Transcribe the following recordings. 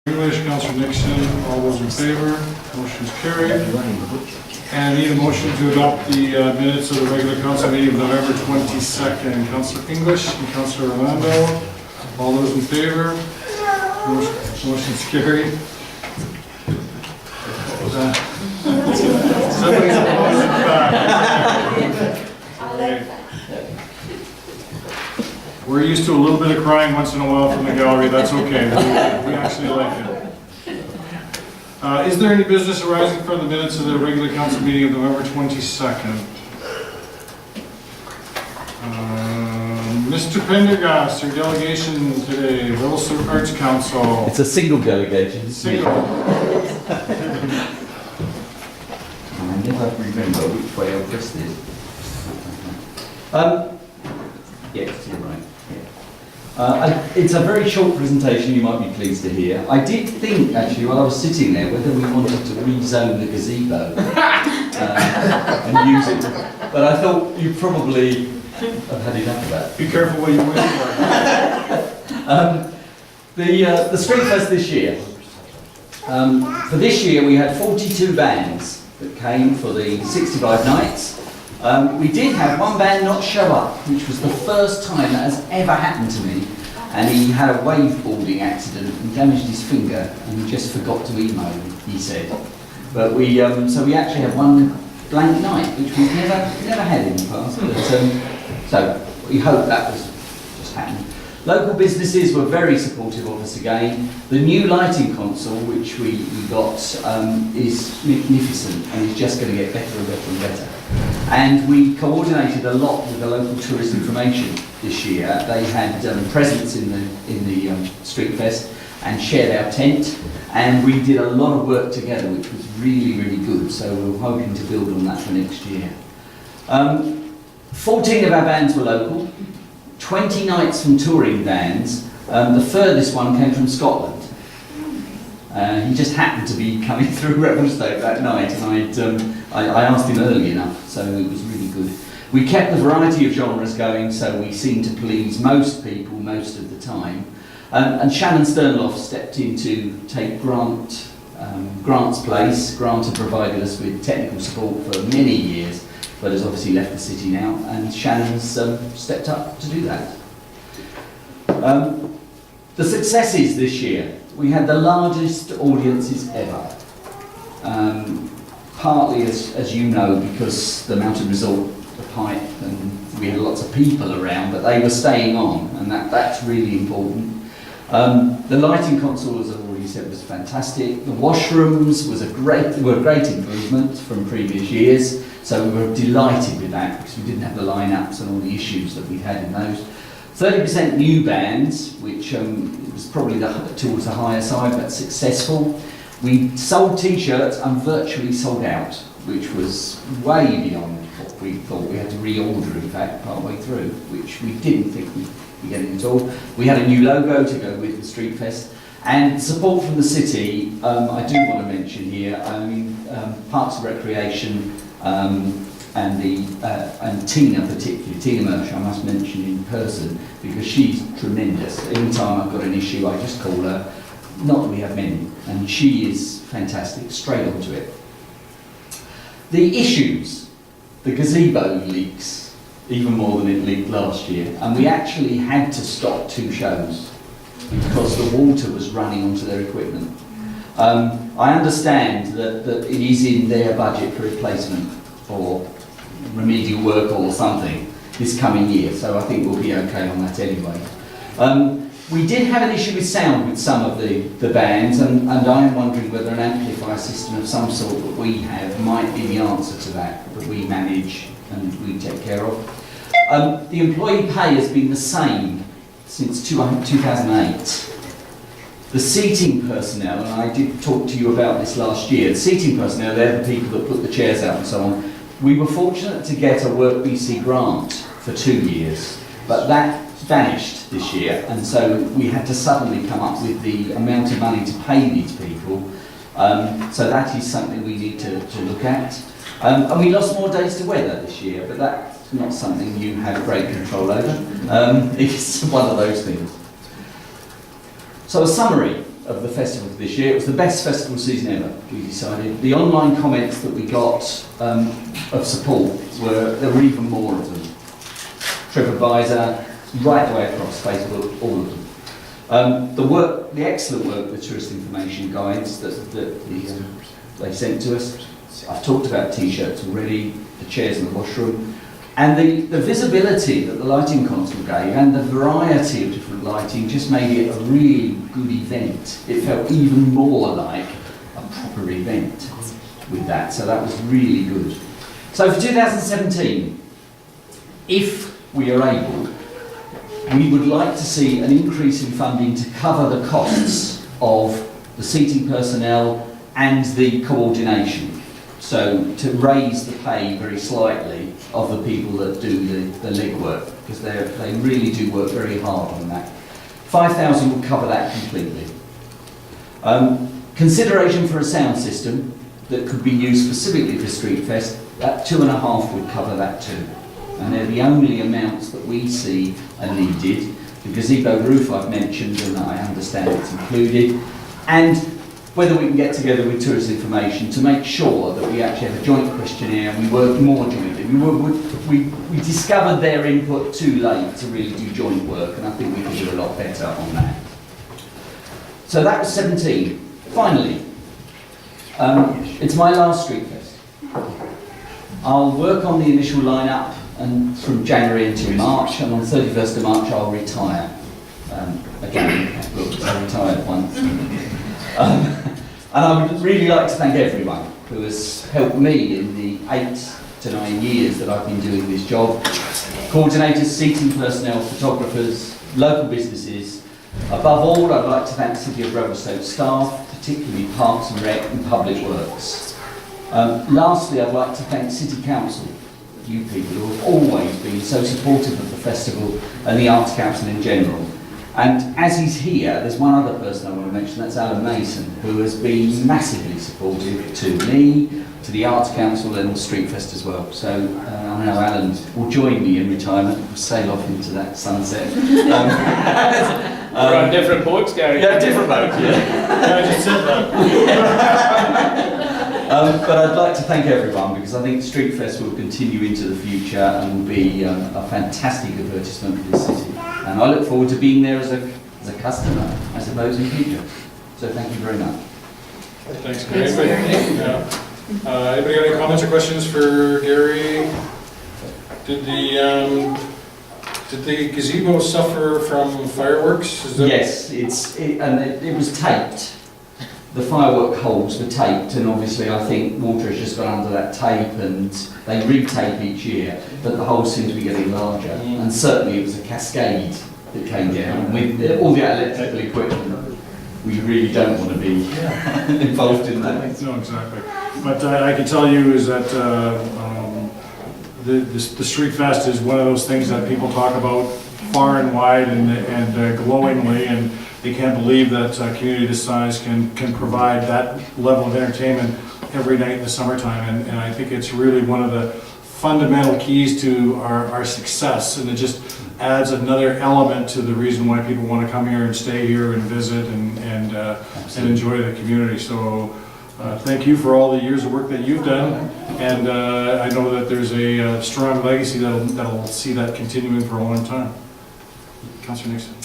English, Councillor Nixon, all those in favor, motion is carried. And I need a motion to adopt the minutes of the regular council meeting of November 22nd. Councillor English and Councillor Orlando, all those in favor, motion is carried. Somebody's opposed back. We're used to a little bit of crying once in a while from the gallery. That's okay. We actually like it. Is there any business arising from the minutes of the regular council meeting of November 22nd? Mr. Pendergast, your delegation today, Revelstoke Arts Council. It's a single delegation. Single. I never remember which way I pressed it. Yes, you're right. Yeah. It's a very short presentation, you might be pleased to hear. I did think, actually, while I was sitting there, whether we wanted to rezone the gazebo and use it. But I thought you probably have had enough of that. Be careful what you wish for. The Street Fest this year. For this year, we had 42 bands that came for the 65 nights. We did have one band not show up, which was the first time that has ever happened to me. And he had a waveboarding accident and damaged his finger, and he just forgot to email, he said. But we, so we actually had one blank night, which we've never had in the past. But, so we hope that was just happened. Local businesses were very supportive of us again. The new lighting console, which we got, is magnificent and is just going to get better and better and better. And we coordinated a lot with the local tourist information this year. They had presence in the Street Fest and shared our tent, and we did a lot of work together, which was really, really good. So we're hoping to build on that for next year. 14 of our bands were local. 20 nights from touring bands. The furthest one came from Scotland. He just happened to be coming through Revelstoke that night, and I asked him early enough, so it was really good. We kept the variety of genres going, so we seemed to please most people most of the time. And Shannon Sternloff stepped in to take Grant's place. Grant had provided us with technical support for many years, but has obviously left the city now, and Shannon's stepped up to do that. The successes this year. We had the largest audiences ever. Partly, as you know, because the Mountain Resort, the Pipe, and we had lots of people around, but they were staying on, and that's really important. The lighting console, as I've already said, was fantastic. The washrooms were a great improvement from previous years. So we were delighted with that because we didn't have the lineups and all the issues that we had in those. 30% new bands, which was probably towards the higher side, but successful. We sold t-shirts and virtually sold out, which was way beyond what we thought. We had to reorder, in fact, partway through, which we didn't think we'd be getting at all. We had a new logo to go with the Street Fest. And support from the city, I do want to mention here, Parks and Recreation, and Tina particularly, Tina Mersh, I must mention in person because she's tremendous. Any time I've got an issue, I just call her. Not that we have many, and she is fantastic. Straight onto it. The issues, the gazebo leaks, even more than it leaked last year, and we actually had to stop 2 shows because the water was running onto their equipment. I understand that it is in their budget for replacement or remedial work or something this coming year, so I think we'll be okay on that anyway. We did have an issue with sound with some of the bands, and I am wondering whether an amplifier system of some sort that we have might be the answer to that we manage and we take care of. The employee pay has been the same since 2008. The seating personnel, and I did talk to you about this last year, the seating personnel, they're the people that put the chairs out and so on. We were fortunate to get a Work BC grant for 2 years, but that vanished this year, and so we had to suddenly come up with the amount of money to pay these people. So that is something we need to look at. And we lost more days to weather this year, but that's not something you have great control over. It's one of those things. So a summary. of the festival this year. It was the best festival season ever, we decided. The online comments that we got of support there were even more of them. TripAdvisor, right the way across Facebook, all of them. The excellent work, the tourist information guides that they sent to us. I've talked about T-shirts already, the chairs in the washroom, and the visibility that the lighting council gave and the variety of different lighting just made it a really good event. It felt even more like a proper event with that, so that was really good. So for 2017, if we are able, we would like to see an increase in funding to cover the costs of the seating personnel and the coordination. So to raise the pay very slightly of the people that do the legwork, because they really do work very hard on that. 5,000 will cover that completely. Consideration for a sound system that could be used specifically for Street Fest, that 2.5 would cover that too. And they're the only amounts that we see are needed. The gazebo roof I've mentioned, and I understand it's included. And whether we can get together with tourist information to make sure that we actually have a joint questionnaire and we work more jointly. We discovered their input too late to really do joint work, and I think we can do a lot better on that. So that was 17. Finally, it's my last Street Fest. I'll work on the initial lineup and from January until March, and on 31st of March I'll retire. Again, I retired once. And I would really like to thank everyone who has helped me in the 8 to 9 years that I've been doing this job. Coordinators, seating personnel, photographers, local businesses. Above all, I'd like to thank the City of Revelstoke staff, particularly Parks and Rec and Public Works. Lastly, I'd like to thank City Council, you people who have always been so supportive of the festival and the Arts Council in general. And as he's here, there's one other person I want to mention, that's Alan Mason, who has been massively supportive to me, to the Arts Council and the Street Fest as well. So I know Alan will join me in retirement, we'll sail off into that sunset. We're on different boats, Gary. Yeah, different boats, yeah. I just said that. But I'd like to thank everyone, because I think Street Fest will continue into the future and will be a fantastic advertisement for this city. And I look forward to being there as a customer, I suppose, in future. So thank you very much. Thanks, Gary. Yeah. Anybody got any comments or questions for Gary? Did the gazebo suffer from fireworks? Yes, it was taped. The firework holes were taped, and obviously I think water has just gone under that tape, and they re-tape each year, but the holes seem to be getting larger. And certainly it was a cascade that came down with all the electrical equipment. We really don't want to be involved in that. No, exactly. But I can tell you is that the Street Fest is one of those things that people talk about far and wide and glowingly, and they can't believe that a community this size can provide that level of entertainment every night in the summertime. And I think it's really one of the fundamental keys to our success, and it just adds another element to the reason why people want to come here and stay here and visit and enjoy the community. So thank you for all the years of work that you've done, and I know that there's a strong legacy that'll see that continuing for a long time. Councillor Nixon.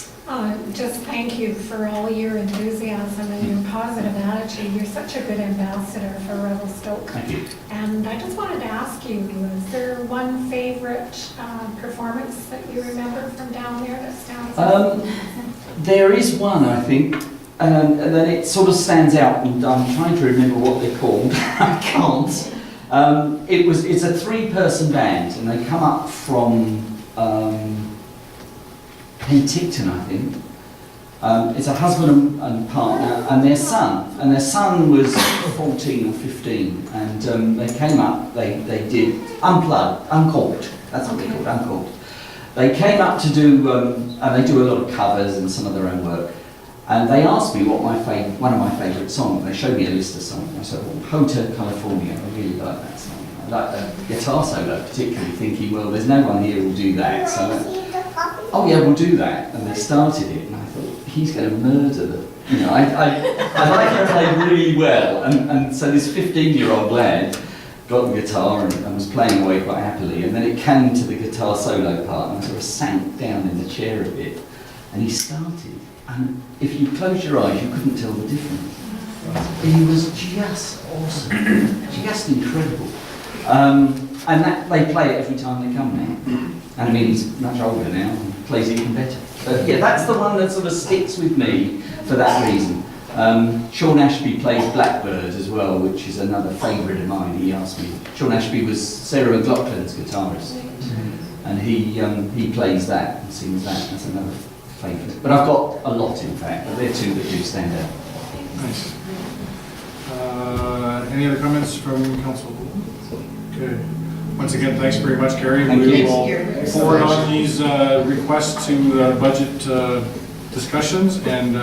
Just thank you for all your enthusiasm and your positive attitude. You're such a good ambassador for Revelstoke. Thank you. And I just wanted to ask you, is there one favorite performance that you remember from down there that stands out? There is one, I think, and then it sort of stands out, and I'm trying to remember what they're called. I can't. It's a 3-person band, and they come up from Penticton, I think. It's a husband and partner and their son. And their son was 14 or 15, and they came up, they did Uncorked, that's what they called, Uncorked. They came up to do, and they do a lot of covers and some of their own work. And they asked me what one of my favourite songs, and they showed me a list of songs. I said, well, Hotel California, I really like that song. I like the guitar solo particularly, thinking, well, there's no one here who'll do that. So oh yeah, we'll do that. And they started it, and I thought, he's going to murder them. You know, I like to play really well, and so this 15-year-old lad got the guitar and was playing away quite happily, and then it came to the guitar solo part, and I sort of sank down in the chair a bit, and he started, and if you closed your eyes, you couldn't tell the difference. He was just awesome, just incredible. And that they play it every time they come now. And I mean, he's much older now and plays even better. But yeah, that's the one that sort of sticks with me for that reason. Sean Ashby plays Blackbird as well, which is another favourite of mine. He asked me. Sean Ashby was Sarah McLachlan's guitarist, and he plays that and sings that. That's another favourite. But I've got a lot, in fact. But they're two that do stand out. Nice. Any other comments from council? Okay. Once again, thanks very much, Gary. Thank We you. will forward on these requests to budget discussions, and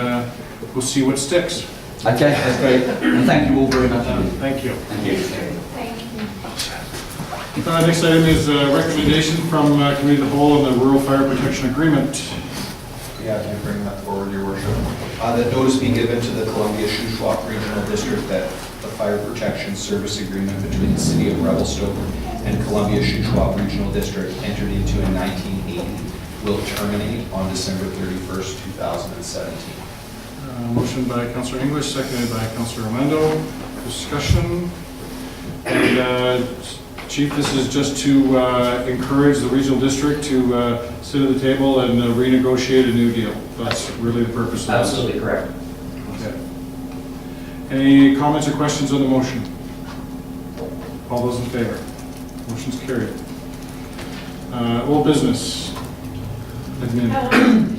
we'll see what sticks. Okay, that's great. And thank you all very much. Thank you. Thank you. Thank you. Next item is a recommendation from Committee of the Whole on the Rural Fire Protection Agreement. Yeah, I can bring that forward, Your Worship. The notice being given to the Columbia Shuswap Regional District that the Fire Protection Service Agreement between the City of Revelstoke and Columbia Shuswap Regional District entered into in 1980 will terminate on December 31st, 2017. Motion by Councillor English, seconded by Councillor Armando. Discussion. And Chief, this is just to encourage the regional district to sit at the table and renegotiate a new deal. That's really the purpose of this. Absolutely correct. Okay. Any comments or questions on the motion? All those in favor? Motion's carried. Old business. Admin.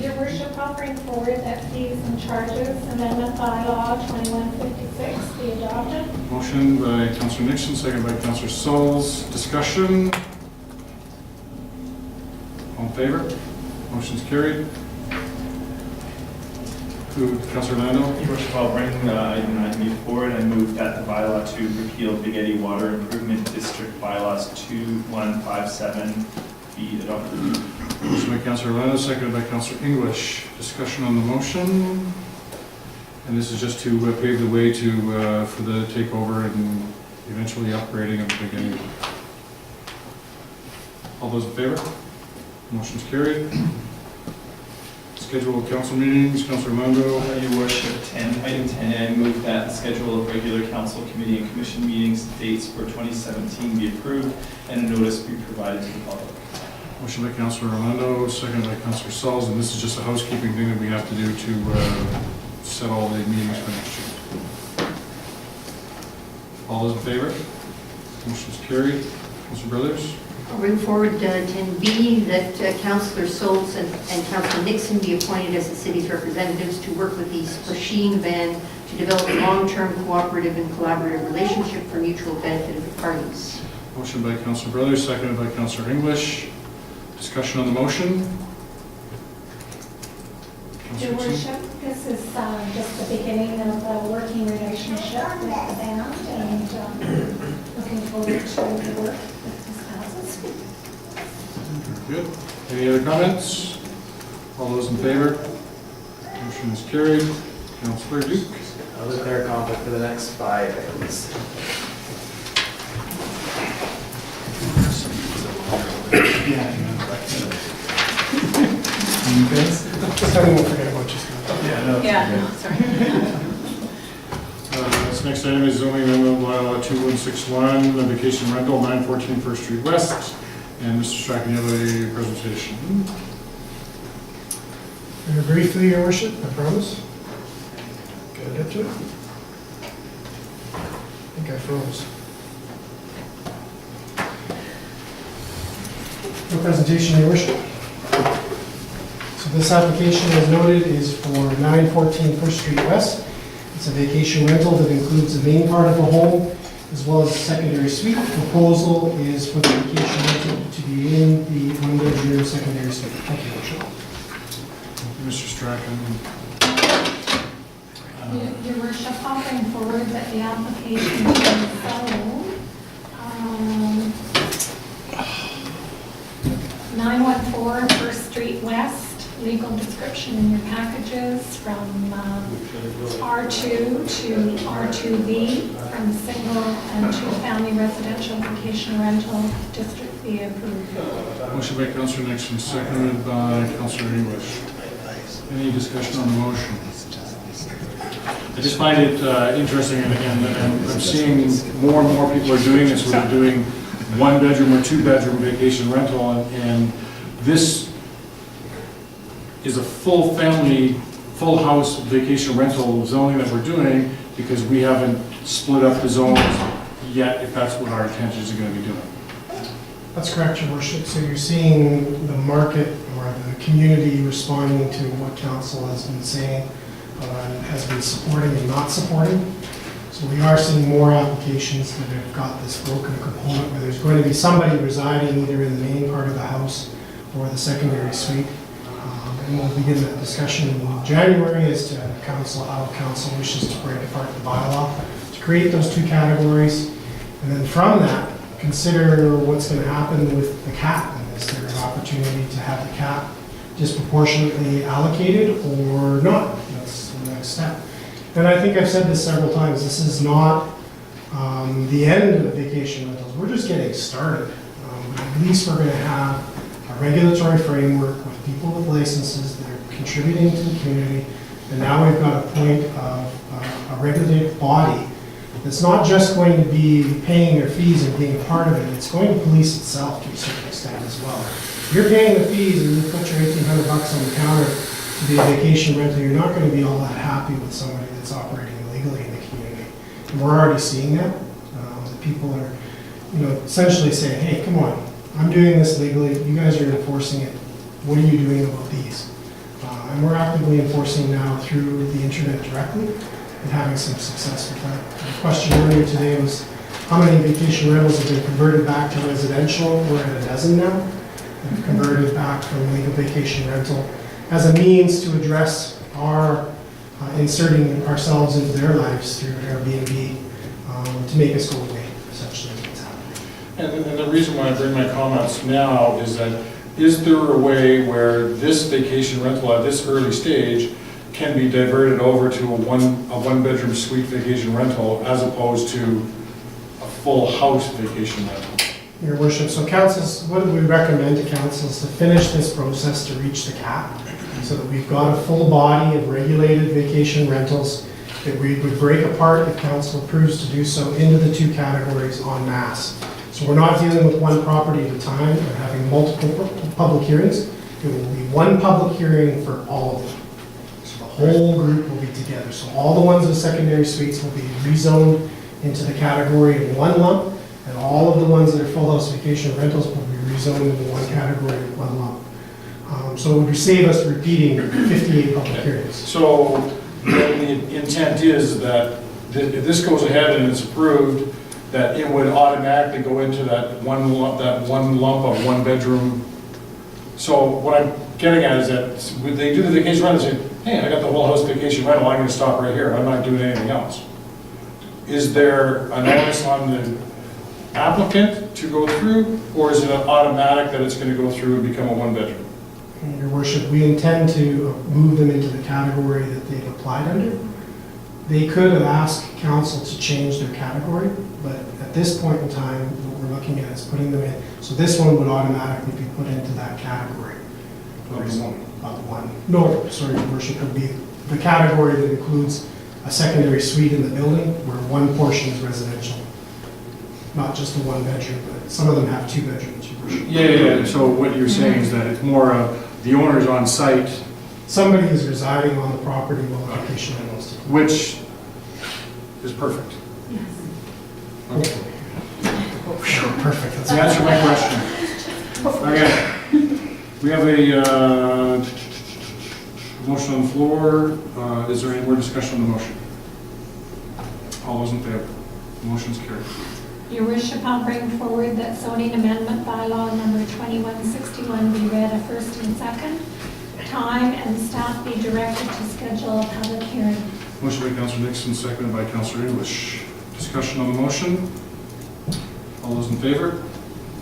Your worship, I'll bring forward that fees and charges amendment by law 2156 be adopted. Motion by Councillor Nixon, second by Councillor Sauls. Discussion. All in favor? Motion's carried. Councillor Lando. Your worship, I'll bring item 9B forward. I move that the bylaw to repeal Big Eddy Water Improvement District bylaws 2157 be adopted. Motion by Councillor Lando, seconded by Councillor English. Discussion on the motion. And this is just to pave the way to for the takeover and eventually upgrading of the beginning. All those in favor? Motion's carried. Schedule of council meetings, Councillor Lando. Your worship, item 10A, I move that the schedule of regular council, committee, and commission meetings dates for 2017 be approved and a notice be provided to the public. Motion by Councillor Orlando, seconded by Councillor Sauls, and this is just a housekeeping thing that we have to do to set all the meetings for next year. All those in favor? Motion's carried. Councillor Brothers? I'll bring forward 10B, that Councillor Souls and Councillor Nixon be appointed as the city's representatives to work with the Splashin Band to develop a long-term cooperative and collaborative relationship for mutual benefit of the parties. Motion by Councillor Brothers, seconded by Councillor English. Discussion on the motion? Your worship, this is just the beginning of a working relationship with the band, and looking forward to the work with the spouses. Good. Any other comments? All those in favor? Motion is carried. Councillor Duke. I'll declare a conflict for the next 5 items. This next item is zoning amendment bylaw 2161, the vacation rental, 914 First Street West. And Mr. Strachan, you have a presentation. Very briefly, Your Worship, I promise. Gotta get to it. I think I froze. No presentation, Your Worship. So this application, as noted, is for 914 First Street West. It's a vacation rental that includes the main part of the home as well as a secondary suite. The proposal is for the vacation rental to be in the one-bedroom secondary suite. Thank you, Your Worship. Mr. Strachan. Your worship, I'll bring forward that the application is so 914 First Street West. legal description in your packages from R2 to R2B, from single and two-family residential vacation rental district be approved. Motion by Councillor Nixon, seconded by Councillor English. Any discussion on the motion? I just find it interesting, and I'm seeing more and more people are doing this, where they're doing one-bedroom or two-bedroom vacation rental, and this is a full family, full house vacation rental zoning that we're doing, because we haven't split up the zones yet, if that's what our intentions are going to be doing. That's correct, Your Worship. So you're seeing the market or the community responding to what council has been saying, has been supporting and not supporting. So we are seeing more applications that have got this broken component where there's going to be somebody residing either in the main part of the house or the secondary suite. And we'll begin that discussion in January as to how council wishes to break apart the bylaw to create those two categories. And then from that, consider what's going to happen with the cap. And is there an opportunity to have the cap disproportionately allocated or not? That's the next step. And I think I've said this several times, this is not the end of vacation rentals. We're just getting started. At least we're going to have a regulatory framework with people with licenses that are contributing to the community. And now we've got a point of a regulated body that's not just going to be paying their fees and being a part of it, it's going to police itself to a certain extent as well. If you're paying the fees and you put your $1,800 on the counter to be a vacation rental, you're not going to be all that happy with somebody that's operating illegally in the community. And we're already seeing that. The people are, essentially saying, hey, come on, I'm doing this legally, you guys are enforcing it, what are you doing about these? And we're actively enforcing now through the internet directly and having some success with that. The question earlier today was how many vacation rentals have been converted back to residential? We're at a dozen now. We've converted back from legal vacation rental as a means to address our inserting ourselves into their lives through Airbnb to make us go away, essentially what's happening. And the reason why I bring my comments now is that, is there a way where this vacation rental at this early stage can be diverted over to a one-bedroom suite vacation rental as opposed to a full house vacation rental? Your Worship, so councils, what we recommend to councils to finish this process to reach the cap so that we've got a full body of regulated vacation rentals that we would break apart if council approves to do so into the two categories en masse. So we're not dealing with one property at a time and having multiple public hearings. It will be one public hearing for all of them. So the whole group will be together. So all the ones with secondary suites will be rezoned into the category in one lump, and all of the ones that are full house vacation rentals will be rezoned into one category in one lump. So it would save us repeating 58 public hearings. So the intent is that if this goes ahead and it's approved, that it would automatically go into that one lump of one bedroom. So what I'm getting at is that when they do the vacation rental, say, hey, I got the whole house vacation rental, I'm going to stop right here, I'm not doing anything else. Is there an onus on the applicant to go through, or is it an automatic that it's going to go through and become a one bedroom? Your Worship, we intend to move them into the category that they've applied under. They could have asked council to change their category, but at this point in time, what we're looking at is putting them in. So this one would automatically be put into that category. No, sorry, Your Worship, it would be the category that includes a secondary suite in the building where one portion is residential. Not just the one bedroom, but some of them have two bedrooms, Your Worship. Yeah. So what you're saying is that it's more of the owner's on site. Somebody is residing on the property while the vacation rental is taking Which is perfect. Yes. Okay. Perfect. That's To answer my question. Okay. We have a motion on the floor. Is there any more discussion on the motion? All those in favor? Motion's carried. Your Worship, I'll bring forward that zoning amendment bylaw number 2161 be read a first and second time, and staff be directed to schedule a public hearing. Motion by Councillor Nixon, seconded by Councillor English. Discussion on the motion. All those in favor?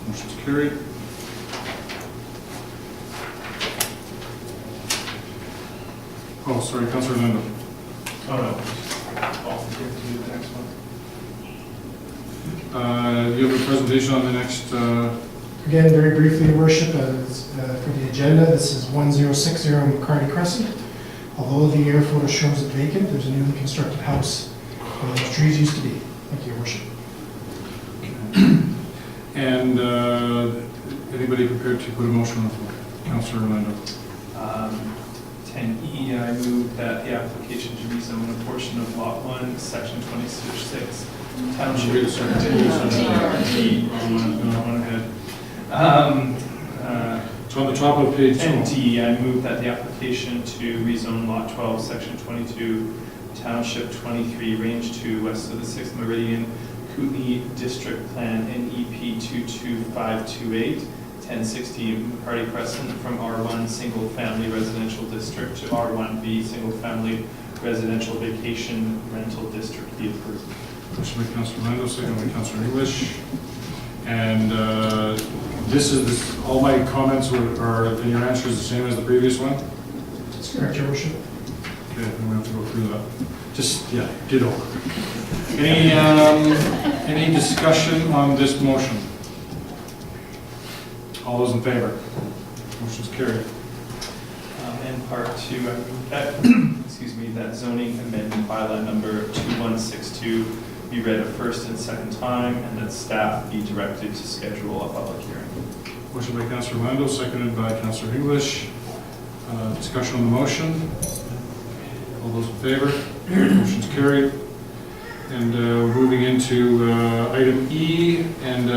Motion's carried. Oh, sorry, Councillor Lindo. Oh, no. I'll forget to do the next one. You have a presentation on the next, Again, very briefly, Your Worship, for the agenda, this is 1060 McCarty Crescent. Although the air photo shows it vacant, there's a newly constructed house where those trees used to be. Thank you, Your Worship. and anybody prepared to put a motion on the floor? Councillor Lindo. 10E, I move that the application to rezone a portion of Lot 1, Section 26, Township. Wait a second. T, wrong one ahead. It's on the top of page 2. 10D, I move that the application to rezone Lot 12, Section 22, Township 23, Range 2, west of the 6th Meridian, Kootenai District Plan NEP 22528, 1060 McCarty Crescent from R1 Single Family Residential District to R1B Single Family Residential Vacation Rental District be approved. Motion by Councillor Lindo, second by Councillor English. And all my comments are, and your answer is the same as the previous one? That's correct, Your Worship. Okay, I'm gonna have to go through that. Just, yeah, ditto. Any discussion on this motion? All those in favor? Motion's carried. And part 2, I move that, excuse me, that zoning amendment bylaw number 2162 be read a first and second time, and that staff be directed to schedule a public hearing. Motion by Councillor Lindo, seconded by Councillor English. Discussion on the motion. All those in favor? Motion's carried. And we're moving into item E, and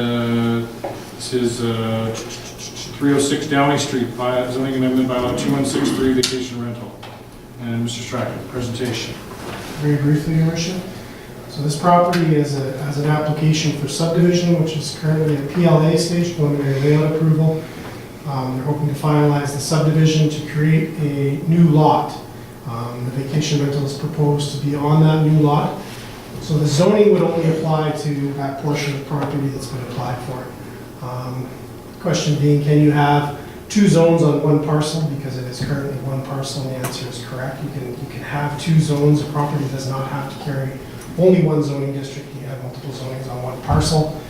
this is 306 Downey Street, zoning amendment bylaw 2163, vacation rental. And Mr. Strachan, presentation. Very briefly, Your Worship. So this property has an application for subdivision, which is currently at PLA stage, preliminary layout approval. They're hoping to finalize the subdivision to create a new lot. The vacation rental is proposed to be on that new lot. So the zoning would only apply to that portion of property that's been applied for. Question being, can you have two zones on one parcel? Because it is currently one parcel, and the answer is correct. You can have two zones. A property does not have to carry only one zoning district. You have multiple zonings on one parcel.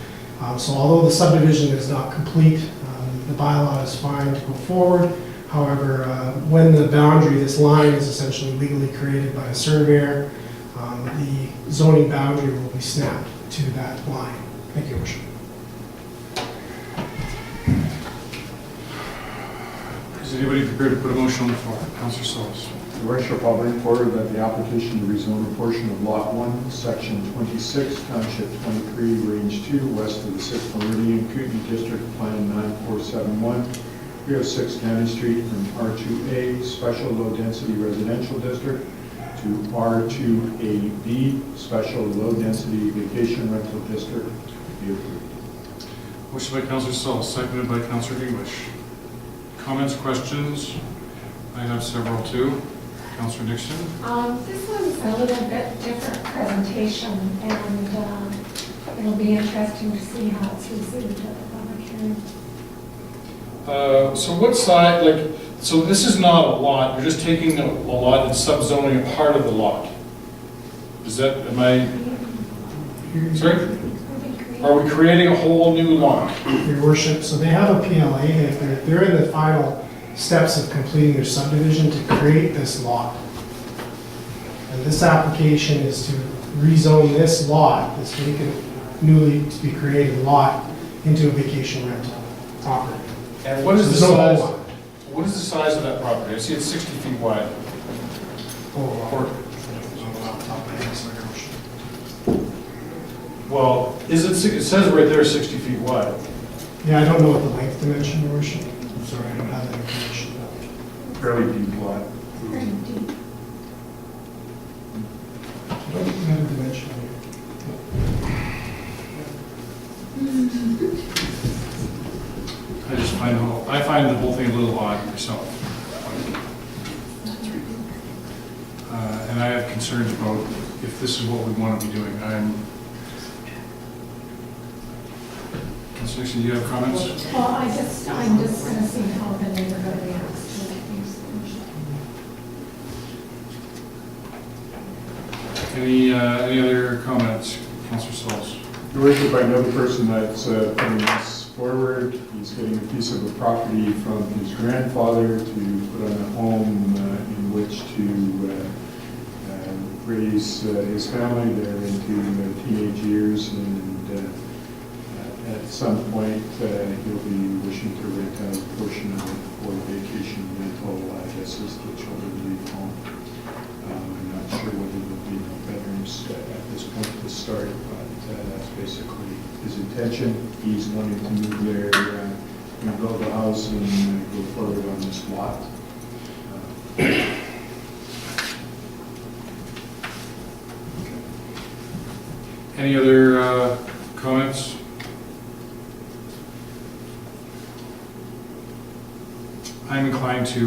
So although the subdivision is not complete, the bylaw is fine to go forward. However, when the boundary, this line is essentially legally created by a surveyor, the zoning boundary will be snapped to that line. Thank you, Your Worship. Is anybody prepared to put a motion on the floor? Councillor Solis. Your Worship, I'll bring forward that the application to rezone a portion of Lot 1, Section 26, Township 23, Range 2, west of the 6th Meridian, Kootenai District Plan 9471, 306 Downey Street from R2A, Special Low Density Residential District, to R2AB, Special Low Density Vacation Rental District, be approved. Motion by Councillor Solis, seconded by Councillor English. Comments, questions? I have several too. Councillor Nixon. This one's a little bit different presentation, and it'll be interesting to see how it's received at the public hearing. So what side, so this is not a lot, you're just taking a lot and subzoning a part of the lot. Is that, sorry? Are we creating a whole new lot? Your Worship, so they have a PLA, they're in the final steps of completing their subdivision to create this lot. And this application is to rezone this lot, this vacant, newly to be created lot, into a vacation rental property. And what is the There's no size? lot. What is the size of that property? I see it's 60 feet wide. Off the top of my head, so Your Worship. Well, it says right there 60 feet wide. Yeah, I don't know what the length dimension, Your Worship. I'm sorry, I don't have that information. Fairly deep lot. Pretty deep. I don't have a dimension here. I find the whole thing a little odd myself. And I have concerns about if this is what we want to be doing. Councilor Nixon, do you have comments? Well, I'm just going to see how the neighborhood reacts to these things. Any other comments? Councillor Sauls. Your worship, I know the person that's putting this forward. He's getting a piece of a property from his grandfather to put on a home in which to raise his family. They're into teenage years, and at some point he'll be wishing to rent out a portion of it for vacation rental, I guess, as the children leave home. I'm not sure whether there'll be no bedrooms at this point to start, but that's basically his intention. He's wanting to move there and build a house and go forward on this lot. Any other comments? I'm inclined to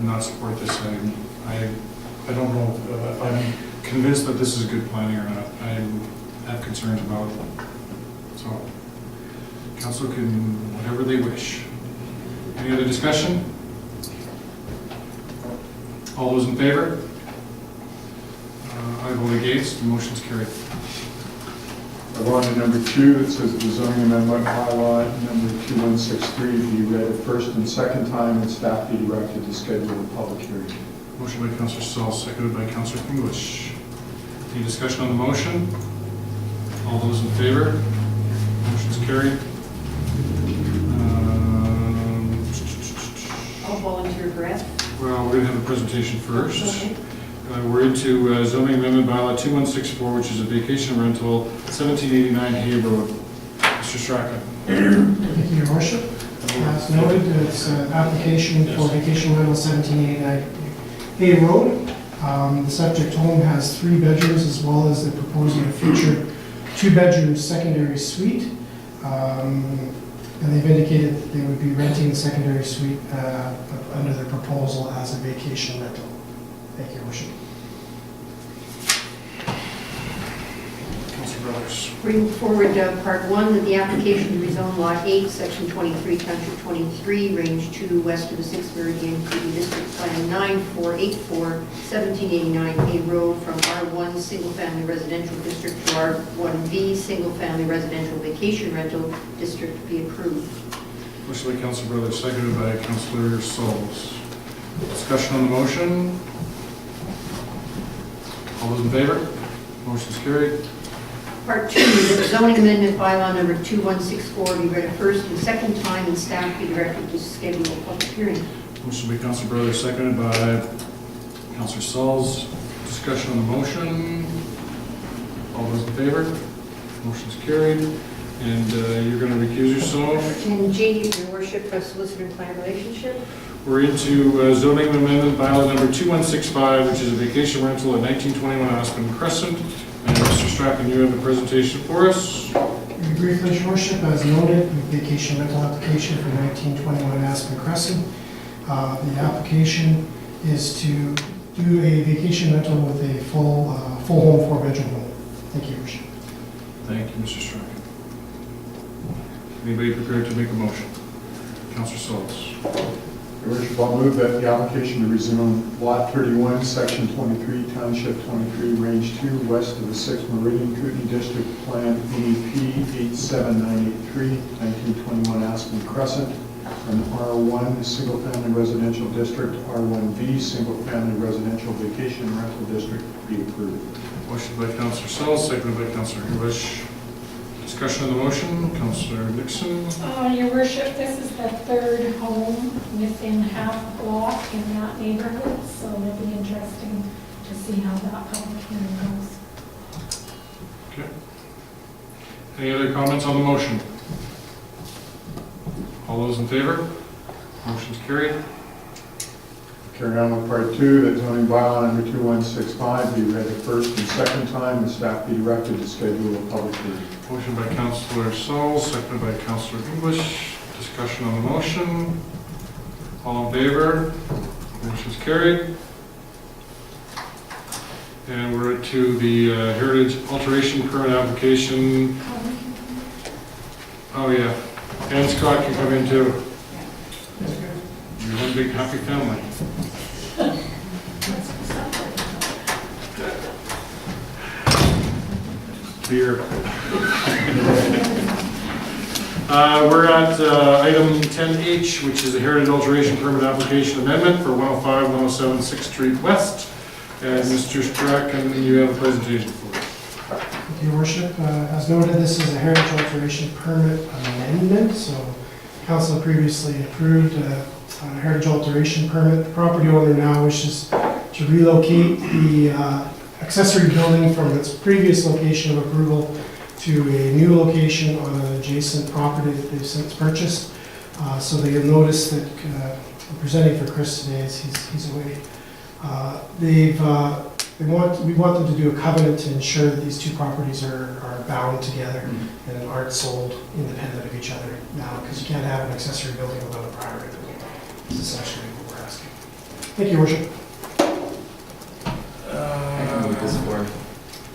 not support this. I don't know if I'm convinced that this is good planning or not. I have concerns about it. So, council can, whatever they wish. Any other discussion? All those in favor? I vote against, the motion's carried. I go on to number 2, that says the zoning amendment bylaw number 2163 be read a first and second time, and staff be directed to schedule a public hearing. Motion by Councillor Saul, seconded by Councillor English. Any discussion on the motion? All those in favor? Motion's carried. I'll volunteer for it. Well, we're going to have a presentation first. Okay. We're into zoning amendment bylaw 2164, which is a vacation rental, 1789 Hay Road. Mr. Strachan. Thank you, Your Worship. As noted, it's an application for vacation rental 1789 Hay Road. The subject home has 3 bedrooms, as well as they're proposing a future 2-bedroom secondary suite. And they've indicated that they would be renting the secondary suite under their proposal as a vacation rental. Thank you, Your Worship. Councillor Brothers. Bring forward part 1, that the application to rezone Lot 8, Section 23, Township 23, Range 2, west of the 6th Meridian, County District Plan 9484, 1789 Hay Road, from R1 Single Family Residential District to R1V Single Family Residential Vacation Rental District be approved. Motion by Councillor Brothers, seconded by Councillor Sauls. Discussion on the motion? All those in favor? Motion's carried. Part 2, that zoning amendment bylaw number 2164 be read a first and second time, and staff be directed to schedule a public hearing. Motion by Councillor Brothers, seconded by Councillor Sauls. Discussion on the motion? All those in favor? Motion's carried. And you're going to recuse yourself. 10G, Your Worship, solicitor and client relationship. We're into zoning amendment bylaw number 2165, which is a vacation rental at 1921 Aspen Crescent. And Mr. Strachan, you have the presentation for us. Very briefly, Your Worship, as noted, vacation rental application for 1921 Aspen Crescent. The application is to do a vacation rental with a full home, 4-bedroom home. Thank you, Your Worship. Thank you, Mr. Strachan. Anybody prepared to make a motion? Councillor Sauls. Your worship, I'll move that the application to rezone Lot 31, Section 23, Township 23, Range 2, west of the 6th Meridian, Kootenai District Plan NEP 87983, 1921 Aspen Crescent, from R1 Single Family Residential District, R1V Single Family Residential Vacation Rental District be approved. Motion by Councillor Sauls, seconded by Councillor English. Discussion on the motion, Councillor Nixon. Your Worship, this is the 3rd home within half a block in that neighborhood, so it'll be interesting to see how that public hearing goes. Okay. Any other comments on the motion? All those in favor? Motion's carried. Carry on with part 2, that zoning bylaw number 2165 be read a first and second time, and staff be directed to schedule a public hearing. Motion by Councillor Sauls, seconded by Councillor English. Discussion on the motion. All in favor? Motion's carried. And we're to the Heritage Alteration Permit application. Oh, yeah. And Scott can come in too. You're one big happy family. beer. We're at item 10H, which is a heritage alteration permit application amendment for 105, 107 6th Street West. And Mr. Strachan, you have a presentation for us. Thank you, Your Worship. As noted, this is a heritage alteration permit amendment. So council previously approved a heritage alteration permit. The property owner now wishes to relocate the accessory building from its previous location of approval to a new location on an adjacent property that they've since purchased. So you'll notice that I'm presenting for Chris today as he's away. We want them to do a covenant to ensure that these two properties are bound together and aren't sold independent of each other now, because you can't have an accessory building without a primary building. This is essentially what we're asking. Thank you, Your Worship. I can move this forward.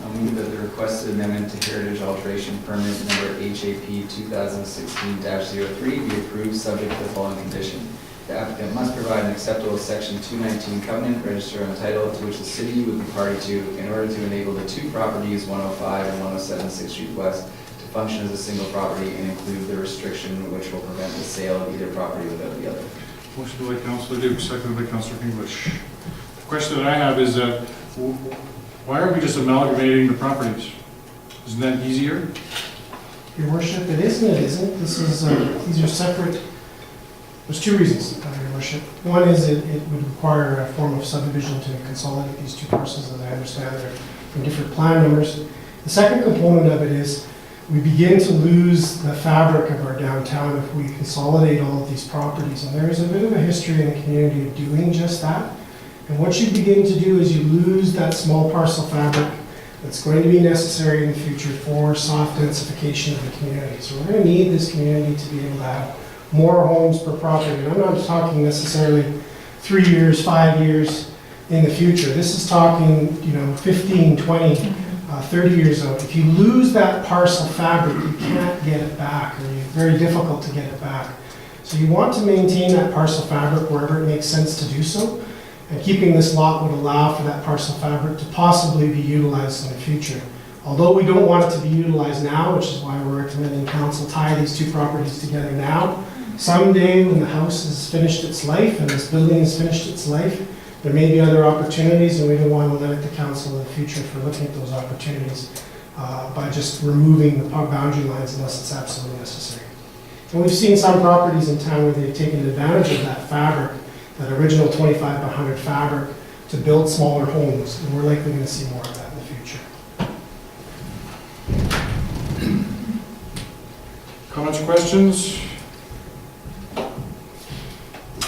I'll move that the requested amendment to Heritage Alteration Permit number HAP 2016-03 be approved subject to the following condition. The applicant must provide an acceptable Section 219 covenant register on title to which the city would be party to in order to enable the two properties, 105 and 107 6th Street West, to function as a single property and include the restriction which will prevent the sale of either property without the other. Motion by Councillor Duke, seconded by Councillor English. The question that I have is that why are we just amalgamating the properties? Isn't that easier? Your Worship, it is and it isn't. This is, these are separate. There's two reasons, Your Worship. One is it would require a form of subdivision to consolidate these two parcels, as I understand they're from different plan numbers. The second component of it is we begin to lose the fabric of our downtown if we consolidate all of these properties. And there is a bit of a history in the community of doing just that. And what you begin to do is you lose that small parcel fabric that's going to be necessary in the future for soft densification of the community. So we're going to need this community to be able to have more homes per property. And I'm not talking necessarily 3 years, 5 years in the future. This is talking, 15, 20, 30 years out. If you lose that parcel fabric, you can't get it back, or it's very difficult to get it back. So you want to maintain that parcel fabric wherever it makes sense to do so. And keeping this lot would allow for that parcel fabric to possibly be utilized in the future. Although we don't want it to be utilized now, which is why we're recommending council tie these two properties together now. Someday when the house has finished its life and this building has finished its life, there may be other opportunities, and we don't want to limit the council in the future for looking at those opportunities by just removing the boundary lines unless it's absolutely necessary. And we've seen some properties in town where they've taken advantage of that fabric, that original 25 by 100 fabric, to build smaller homes, and we're likely going to see more of that in the future. Comments, questions?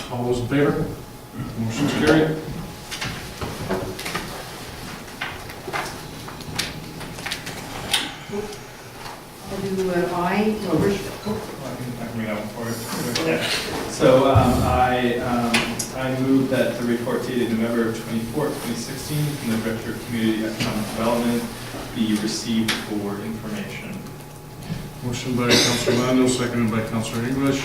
All those in favor? Motion's carried. I'll do Your Worship. I can read out for it. Yeah. So I move that the report dated November 24, 2016 from the Director of Community Economic Development be received for information. Motion by Councillor Lando, seconded by Councillor English.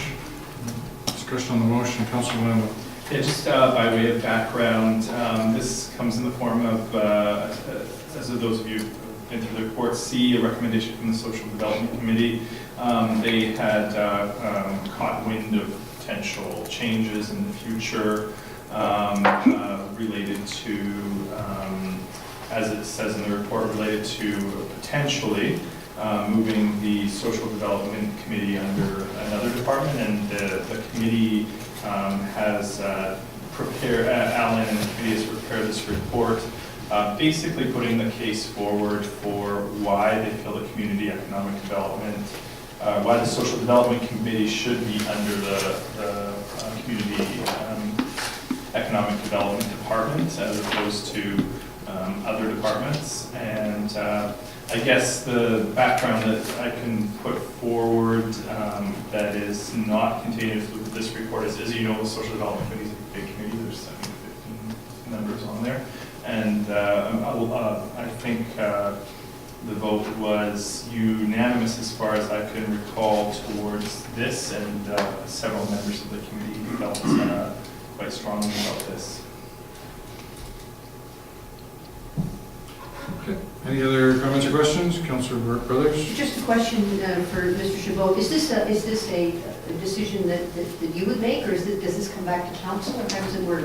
Discussion on the motion, Councillor Lando. Yeah, just by way of background, this comes in the form of, as of those of you who've been through the report, see a recommendation from the Social Development Committee. They had caught wind of potential changes in the future related to, as it says in the report, related to potentially moving the Social Development Committee under another department, and the committee has prepared, Alan and the committee has prepared this report, basically putting the case forward for why they feel the community economic development, why the Social Development Committee should be under the Community Economic Development Department as opposed to other departments. And I guess the background that I can put forward that is not contained in this report is, as you know, the Social Development Committee is a big committee. There's 15 members on there. And I think the vote was unanimous as far as I can recall towards this, and several members of the committee felt quite strongly about this. Okay. Any other comments or questions? Councillor Brothers? Just a question for Mr. Chabot. Is this a decision that you would make, or does this come back to council, or how does it work?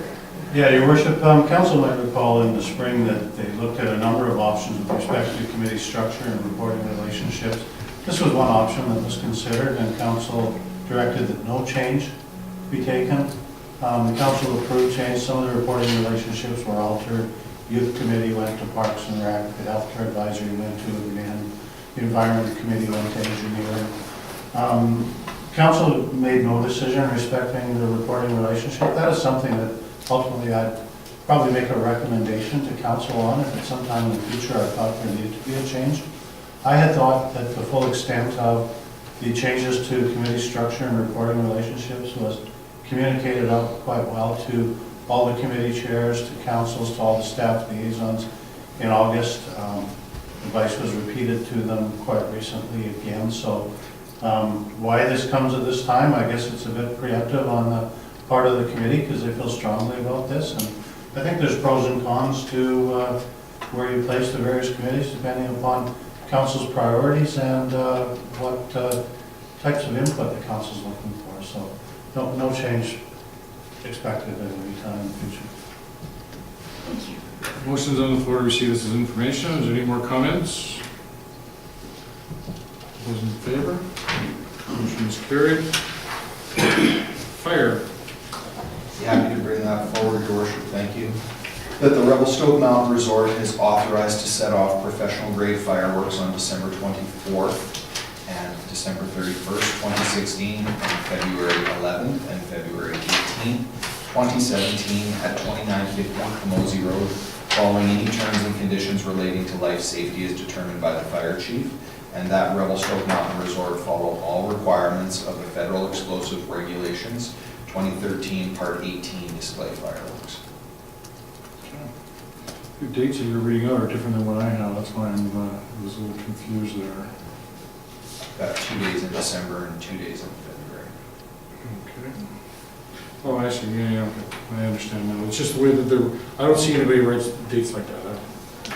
Yeah, Your Worship, council might recall in the spring that they looked at a number of options with respect to committee structure and reporting relationships. This was one option that was considered, and council directed that no change be taken. The council approved change. Some of the reporting relationships were altered. Youth Committee went to Parks and Rec, the Healthcare Advisory went to again, the Environment Committee went to Engineering. Council made no decision respecting the reporting relationship. That is something that ultimately I'd probably make a recommendation to council on if at some time in the future I thought there needed to be a change. I had thought that the full extent of the changes to committee structure and reporting relationships was communicated out quite well to all the committee chairs, to councils, to all the staff liaisons in August. Advice was repeated to them quite recently again. So why this comes at this time, I guess it's a bit preemptive on the part of the committee because they feel strongly about this. And I think there's pros and cons to where you place the various committees depending upon council's priorities and what types of input the council's looking for. So no change expected at any time in the future. Motion's on the floor to receive this as information. Is there any more comments? Those in favor? Motion is carried. Fire. Happy to bring that forward, Your Worship, thank you. That the Revelstoke Mountain Resort is authorized to set off professional grade fireworks on December 24th and December 31st, 2016, and February 11th and February 18th, 2017 at 2950 Camosi Road, following any terms and conditions relating to life safety as determined by the fire chief, and that Revelstoke Mountain Resort follow all requirements of the Federal Explosive Regulations 2013 Part 18 display fireworks. The dates that you're reading out are different than what I have. That's why I was a little confused there. Got 2 days in December and 2 days in February. Okay. Oh, I see. Yeah, okay. I understand now. It's just the way that I don't see anybody writes dates like that.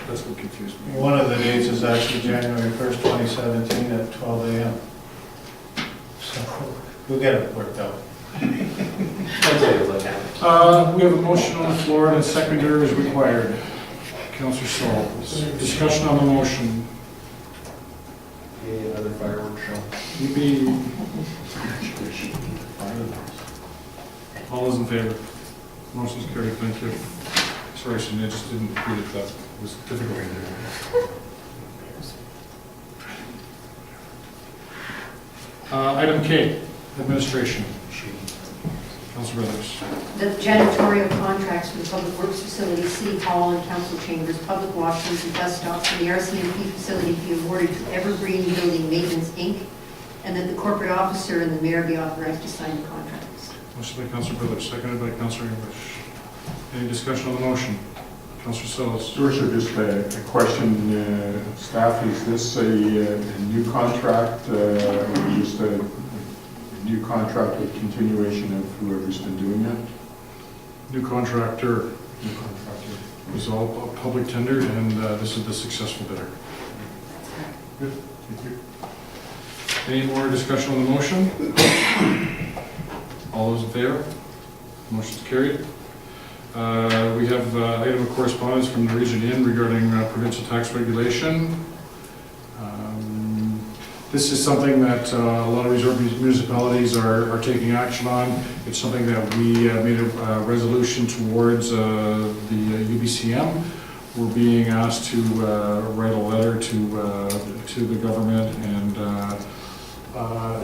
That's what confused me. One of the dates is actually January 1st, 2017 at 12 a.m. So we'll get it worked out. We have a motion on the floor and a seconder is required. Councillor Sauls. Discussion on the motion. Yay, another fireworks show. All those in favor? Motion's carried. Thank you. Sorry, Cindy, I just didn't read it. That was difficult. Item K, administration. Councillor Brothers. The janitorial contracts for the Public Works Facility, City Hall and Council Chambers, public washrooms and dust stops for the RCMP facility be awarded to Evergreen Building Maintenance, Inc., and that the corporate officer and the mayor be authorized to sign the contracts. Motion by Councillor Brothers, seconded by Councillor English. Any discussion on the motion? Councillor Sauls. Your Worship, just a question, staff, is this a new contract, or just a new contract with continuation of whoever's been doing it? New contractor. New contractor. It was all public tendered, and this is the successful bidder. Good, thank you. Any more discussion on the motion? All those in favor? Motion's carried. We have item of correspondence from the Region Inn regarding provincial tax regulation. This is something that a lot of resort municipalities are taking action on. It's something that we made a resolution towards the UBCM. We're being asked to write a letter to the government, and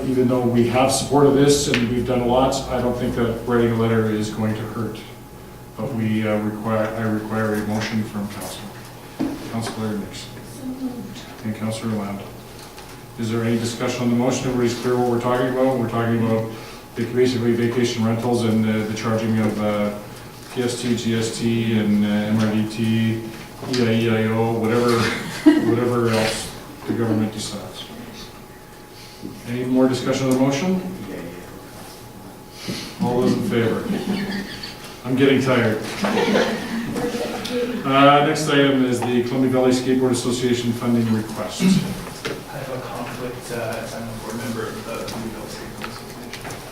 even though we have supported this and we've done lots, I don't think that writing a letter is going to hurt. But I require a motion from council. Councillor Nixon. So moved. And Councillor Land. Is there any discussion on the motion? Everybody's clear what we're talking about? We're talking about basically vacation rentals and the charging of PST, GST, and MRDT, EIO, whatever else the government decides. Any more discussion on the motion? All those in favor? I'm getting tired. Next item is the Columbia Valley Skateboard Association funding request. I have a conflict as I'm a board member of the Revelstoke City Council.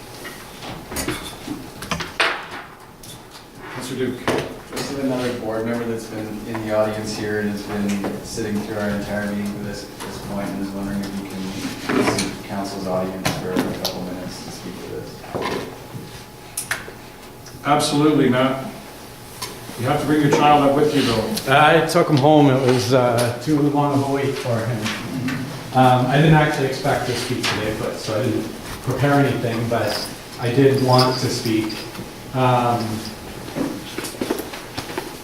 Councilor Duke. This is another board member that's been in the audience here and has been sitting through our entire meeting to this point and is wondering if you can listen to council's audience for a couple minutes to speak to this. Absolutely not. You have to bring your child up with you, though. I took him home. It was too long of a wait for him. I didn't actually expect to speak today, so I didn't prepare anything, but I did want to speak.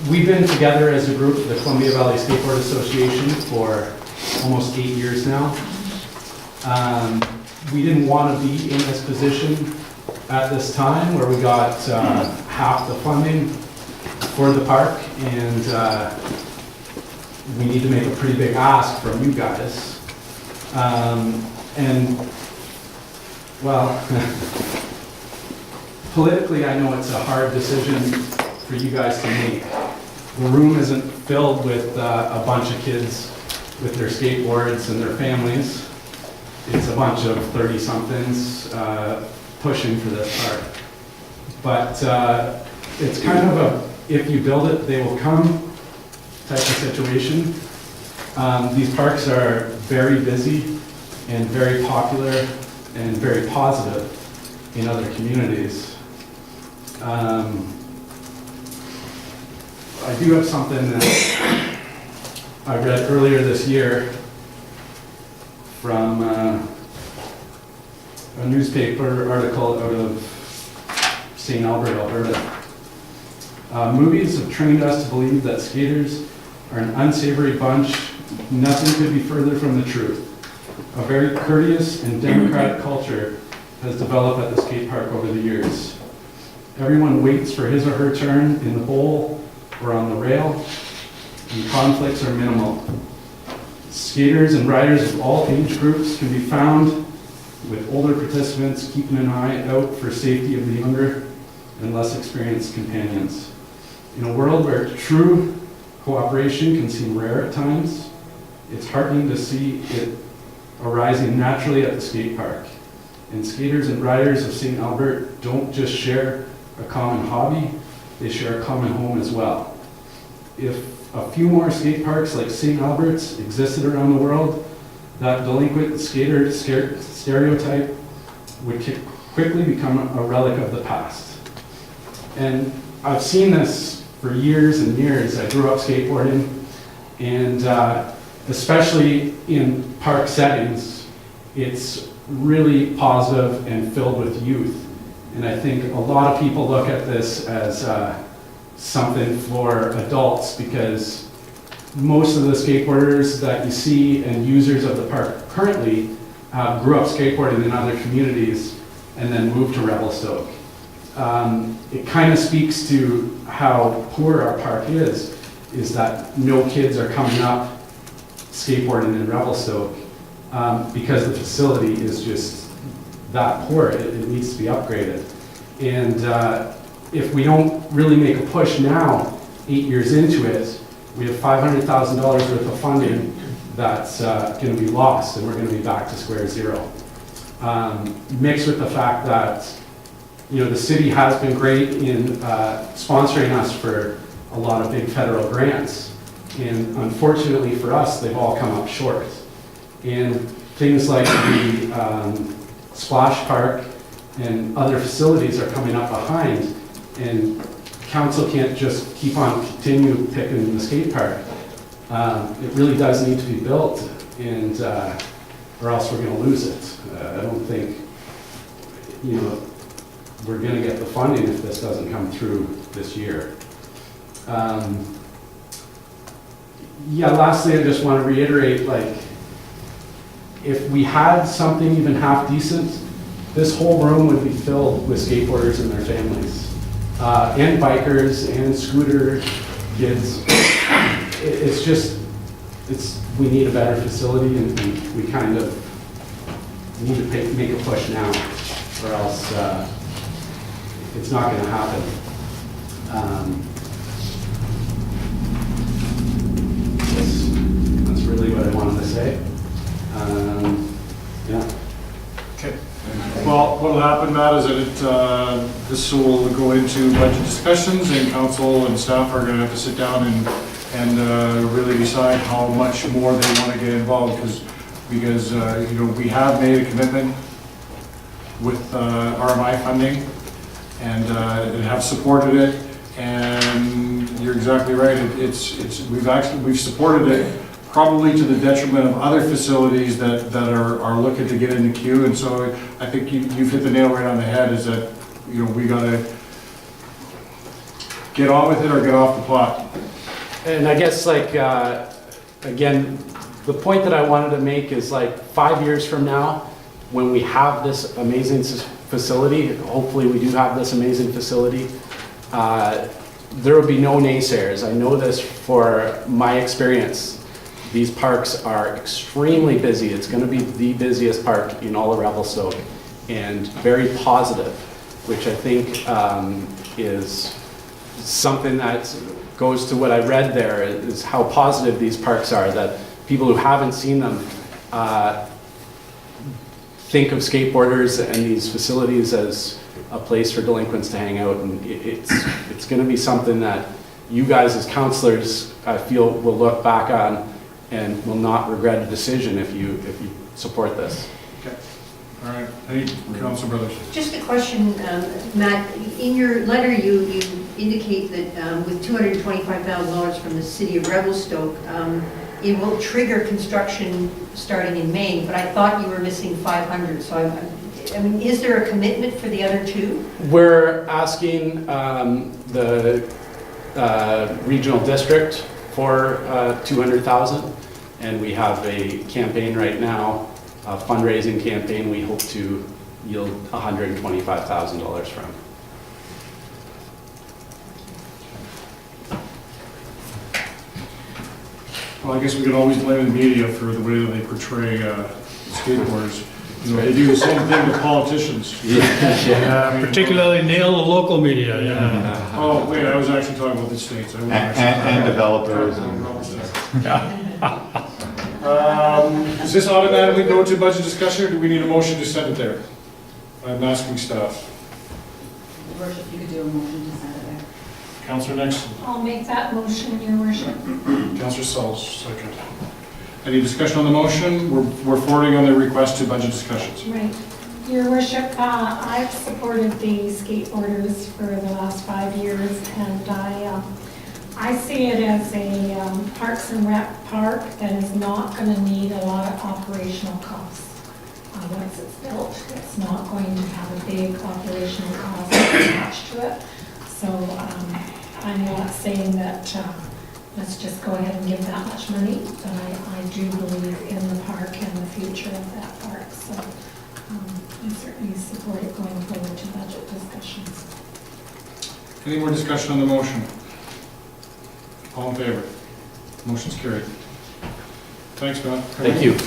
We've been together as a group, the Columbia Valley Skateboard Association, for almost 8 years now. We didn't want to be in this position at this time where we got half the funding for the park, and we need to make a pretty big ask from you guys. And, well, politically, I know it's a hard decision for you guys to make. The room isn't filled with a bunch of kids with their skateboards and their families. It's a bunch of 30-somethings pushing for this park. But it's kind of a, if you build it, they will come type of situation. These parks are very busy and very popular and very positive in other communities. I do have something that I read earlier this year from a newspaper article out of St. Albert, Alberta. Movies have trained us to believe that skaters are an unsavory bunch. Nothing could be further from the truth. A very courteous and democratic culture has developed at the skate park over the years. Everyone waits for his or her turn in the bowl or on the rail, and conflicts are minimal. Skaters and riders of all age groups can be found, with older participants keeping an eye out for safety of the younger and less experienced companions. In a world where true cooperation can seem rare at times, it's heartening to see it arising naturally at the skate park. And skaters and riders of St. Albert don't just share a common hobby, they share a common home as well. If a few more skate parks like St. Albert's existed around the world, that delinquent skater stereotype would quickly become a relic of the past. And I've seen this for years and years. I grew up skateboarding, and especially in park settings, it's really positive and filled with youth. And I think a lot of people look at this as something for adults, because most of the skateboarders that you see and users of the park currently grew up skateboarding in other communities and then moved to Revelstoke. It kind of speaks to how poor our park is that no kids are coming up skateboarding in Revelstoke because the facility is just that poor. It needs to be upgraded. And if we don't really make a push now, 8 years into it, we have $500,000 worth of funding that's going to be lost, and we're going to be back to square zero. Mixed with the fact that, you know, the city has been great in sponsoring us for a lot of big federal grants, and unfortunately for us, they've all come up short. And things like the splash park and other facilities are coming up behind, and council can't just keep on continue picking the skate park. It really does need to be built, and or else we're going to lose it. I don't think, you know, we're going to get the funding if this doesn't come through this year. Yeah, lastly, I just want to reiterate, like, if we had something even half decent, this whole room would be filled with skateboarders and their families, and bikers and scooter kids. It's just, we need a better facility, and we kind of need to make a push now, or else it's not going to happen. say. Yeah. Okay. Well, what'll happen, Matt, is that this will go into budget discussions, and council and staff are gonna have to sit down and really decide how much more they want to get involved, because you know, we have made a commitment with RMI funding and have supported it, and you're exactly right. We've supported it probably to the detriment of other facilities that are looking to get in the queue, and so I think you've hit the nail right on the head, is that, you know, we gotta get on with it or get off the plot. And I guess, like, again, the point that I wanted to make is, like, 5 years from now, when we have this amazing facility, hopefully we do have this amazing facility, there will be no naysayers. I know this for my experience. These parks are extremely busy. It's going to be the busiest park in all of Revelstoke, and very positive, which I think is something that goes to what I read there, is how positive these parks are, that people who haven't seen them think of skateboarders and these facilities as a place for delinquents to hang out, and it's going to be something that you guys as councillors, I feel, will look back on and will not regret a decision if you support this. Okay. All right. Any council brothers? Just a question, Matt, in your letter you indicate that with $225,000 from the city of Revelstoke, it will trigger construction starting in May, but I thought you were missing 500, so I mean, is there a commitment for the other two? We're asking the regional district for 200,000, and we have a campaign right now, a fundraising campaign we hope to yield $125,000 from. Well, I guess we could always blame the media for the way that they portray skateboarders. You know, they do the same thing to politicians. Yeah. I mean, Particularly nail the local media, yeah. Oh, wait, I was actually talking about the states. And developers. Does this automatically go to budget discussion, or do we need a motion to send it there? I'm asking staff. Your worship, you could do a motion to send it there. Councillor Nixon. I'll make that motion, your worship. Councillor Sells, second. Any discussion on the motion? We're forwarding on the request to budget discussions. Right. Your worship, I've supported the skateboarders for the last 5 years, and I see it as a Parks and Rec park that is not going to need a lot of operational costs. Once it's built, it's not going to have a big operational cost attached to it. So I'm not saying that let's just go ahead and give that much money, but I do believe in the park and the future of that park. So I certainly support it going forward to budget discussions. Any more discussion on the motion? All in favor? Motion's carried. Thanks, Matt. Thank you.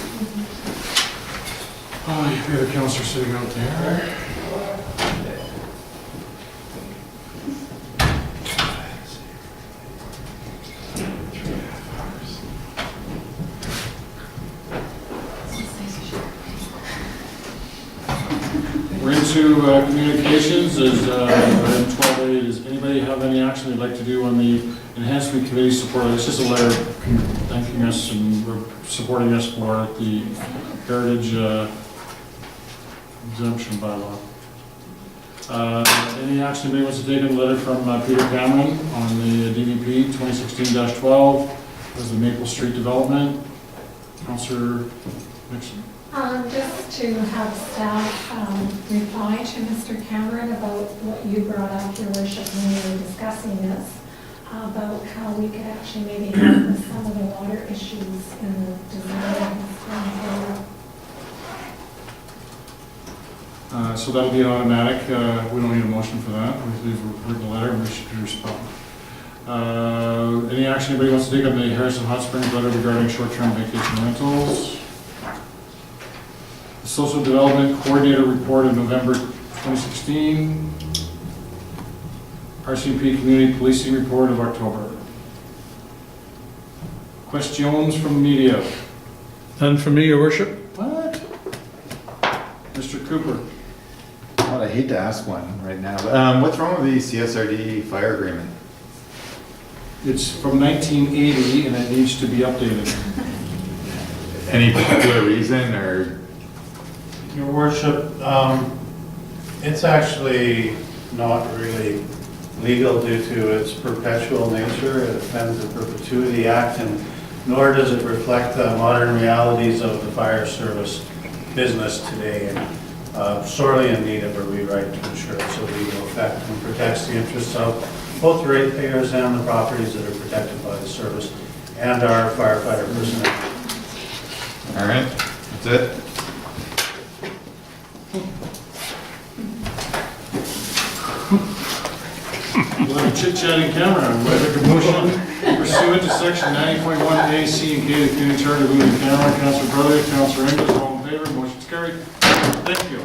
Oh, you have a councillor sitting out there. We're into communications. As item 12A, does anybody have any action they'd like to do on the enhancement committee support? It's just a letter thanking us and supporting us for the heritage exemption bylaw. Any action anybody wants to take on the letter from Peter Cameron on the DVP 2016-12 as the Maple Street development? Councillor Nixon. Just to have staff reply to Mr. Cameron about what you brought up, your worship, when we were discussing this, about how we could actually maybe help with some of the water issues in the design of this going forward. So that'll be an automatic. We don't need a motion for that. We've written a letter and we should respond. Any action anybody wants to take on the Harrison Hot Springs letter regarding short-term vacation rentals? The Social Development Coordinator report of November 2016. RCMP Community Policing report of October. Questions from the media? None for me, your worship? What? Mr. Cooper? Well, I hate to ask one right now, but what's wrong with the CSRD fire agreement? It's from 1980 and it needs to be updated. Any particular reason or? Your worship, it's actually not really legal due to its perpetual nature. It offends the Perpetuity Act, and nor does it reflect the modern realities of the fire service business today, and sorely in need of a rewrite to ensure its legal effect and protects the interests of both the ratepayers and the properties that are protected by the service and our firefighter personnel. All right, that's it. We'll have a chit-chatting camera. We'll make a motion pursuant to section 90.1A, C, and K of the Community Charter, moving camera. Councilor Brother, Councilor English, all in favor, motion's carried. Thank you.